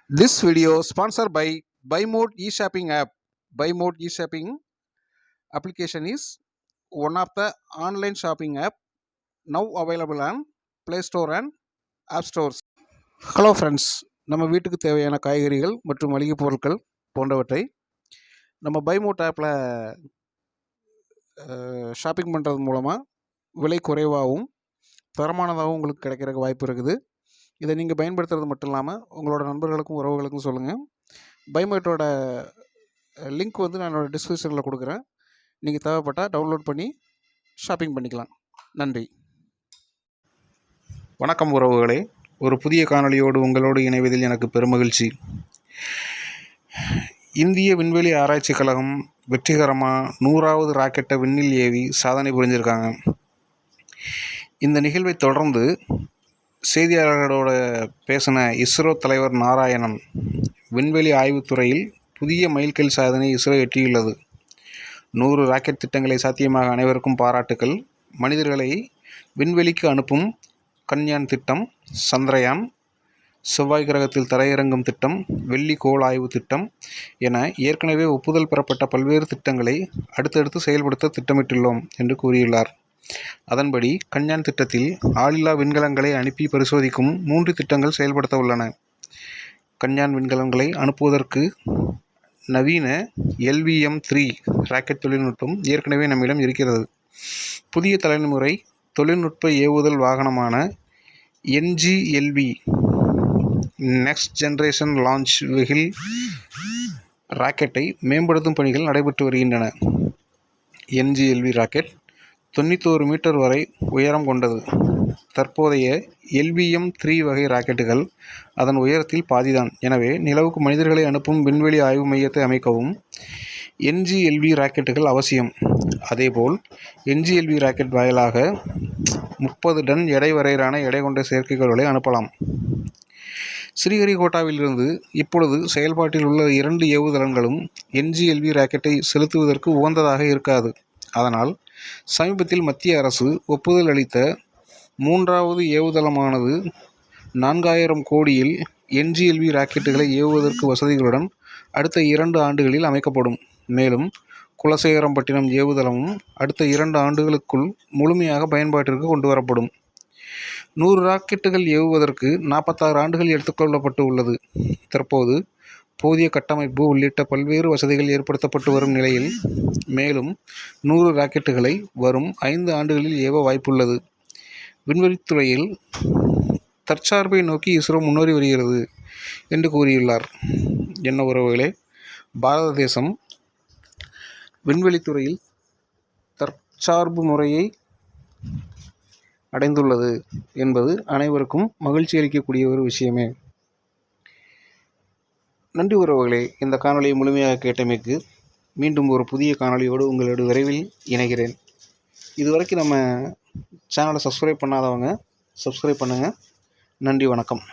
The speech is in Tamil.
This video sponsored by BuyMode e-shopping app. BuyMode e-shopping application is one of the online shopping app now available on Play Store and App Stores. Hello friends, நம்ம வீட்டுக்கு தேவையான காய்கறிகள் மற்றும் மளிகை பொருட்கள் போன்றவற்றை நம்ம பைமோட் ஆப்பில் ஷாப்பிங் பண்ணுறது மூலமாக விலை குறைவாகவும் தரமானதாகவும் உங்களுக்கு கிடைக்கிறதுக்கு வாய்ப்பு இருக்குது. இதை நீங்கள் பயன்படுத்துறது மட்டும் இல்லாமல் உங்களோட நண்பர்களுக்கும் உறவுகளுக்கும் சொல்லுங்கள். பைமோட்டோட லிங்க் வந்து நான் என்னோடய டிஸ்கிரிப்ஷனில் கொடுக்குறேன். நீங்கள் தேவைப்பட்டால் டவுன்லோட் பண்ணி ஷாப்பிங் பண்ணிக்கலாம். நன்றி. வணக்கம் உறவுகளே, ஒரு புதிய காணொளியோடு உங்களோடு இணைவதில் எனக்கு பெருமகிழ்ச்சி. இந்திய விண்வெளி ஆராய்ச்சி கழகம் வெற்றிகரமாக 100வது ராக்கெட்டை விண்ணில் ஏவி சாதனை புரிஞ்சிருக்காங்க. இந்த நிகழ்வை தொடர்ந்து செய்தியாளர்களோட பேசின இஸ்ரோ தலைவர் நாராயணன், விண்வெளி ஆய்வுத்துறையில் புதிய மைல்கல் சாதனை இஸ்ரோ எட்டியுள்ளது. 100 ராக்கெட் திட்டங்களை சாத்தியமாக அனைவருக்கும் பாராட்டுக்கள். மனிதர்களை விண்வெளிக்கு அனுப்பும் கன்யான் திட்டம், சந்திரயான், செவ்வாய் கிரகத்தில் தரையிறங்கும் திட்டம், வெள்ளி கோள் ஆய்வு திட்டம் என ஏற்கனவே ஒப்புதல் பெறப்பட்ட பல்வேறு திட்டங்களை அடுத்தடுத்து செயல்படுத்த திட்டமிட்டுள்ளோம் என்று கூறியுள்ளார். அதன்படி கன்யான் திட்டத்தில் ஆளில்லா விண்கலங்களை அனுப்பி பரிசோதிக்கும் 3 திட்டங்கள் செயல்படுத்த உள்ளன. கன்யான் விண்கலங்களை அனுப்புவதற்கு நவீன LVM-3 ராக்கெட் தொழில்நுட்பம் ஏற்கனவே நம்மிடம் இருக்கிறது. புதிய தலைமுறை தொழில்நுட்ப ஏவுதல் வாகனமான NGLV next generation launch vehicle ராக்கெட்டை மேம்படுத்தும் பணிகள் நடைபெற்று வருகின்றன. NGLV ராக்கெட் 91 மீட்டர் வரை உயரம் கொண்டது. தற்போதைய LVM-3 வகை ராக்கெட்டுகள் அதன் உயரத்தில் பாதிதான். எனவே நிலவுக்கு மனிதர்களை அனுப்பும் விண்வெளி ஆய்வு மையத்தை அமைக்கவும் NGLV ராக்கெட்டுகள் அவசியம். அதேபோல் NGLV ராக்கெட் வாயிலாக 30 டன் எடை வரையிலான எடை கொண்ட செயற்கைக்கோள்களை அனுப்பலாம். ஸ்ரீஹரிகோட்டாவிலிருந்து இப்பொழுது செயல்பாட்டில் உள்ள 2 ஏவுதளங்களும் NGLV ராக்கெட்டை செலுத்துவதற்கு உகந்ததாக இருக்காது. அதனால் சமீபத்தில் மத்திய அரசு ஒப்புதல் அளித்த 3வது ஏவுதளமானது 4000 கோடியில் NGLV ராக்கெட்டுகளை ஏவுவதற்கு வசதிகளுடன் அடுத்த 2 ஆண்டுகளில் அமைக்கப்படும். மேலும் குலசேகரம்பட்டினம் ஏவுதளமும் அடுத்த 2 ஆண்டுகளுக்குள் முழுமையாக பயன்பாட்டிற்கு கொண்டு வரப்படும். 100 ராக்கெட்டுகள் ஏவுவதற்கு 46 ஆண்டுகள் எடுத்துக்கொள்ளப்பட்டு உள்ளது. தற்போது போதிய கட்டமைப்பு உள்ளிட்ட பல்வேறு வசதிகள் ஏற்படுத்தப்பட்டு வரும் நிலையில் மேலும் 100 ராக்கெட்டுகளை வரும் 5 ஆண்டுகளில் ஏவ வாய்ப்புள்ளது. விண்வெளித்துறையில் தற்சார்பை நோக்கி இஸ்ரோ முன்னேறி வருகிறது என்று கூறியுள்ளார். என்ன உறவுகளே, பாரத தேசம் விண்வெளித்துறையில் தற்சார்பு முறையை அடைந்துள்ளது என்பது அனைவருக்கும் மகிழ்ச்சி அளிக்கக்கூடிய ஒரு விஷயமே. நன்றி உறவுகளே, இந்த காணொலியை முழுமையாக கேட்டமைக்கு. மீண்டும் ஒரு புதிய காணொலியோடு உங்களோடு விரைவில் இணைகிறேன். இதுவரைக்கும் நம்ம சேனலை சப்ஸ்கிரைப் பண்ணாதவங்க சப்ஸ்கிரைப் பண்ணுங்கள். நன்றி, வணக்கம்.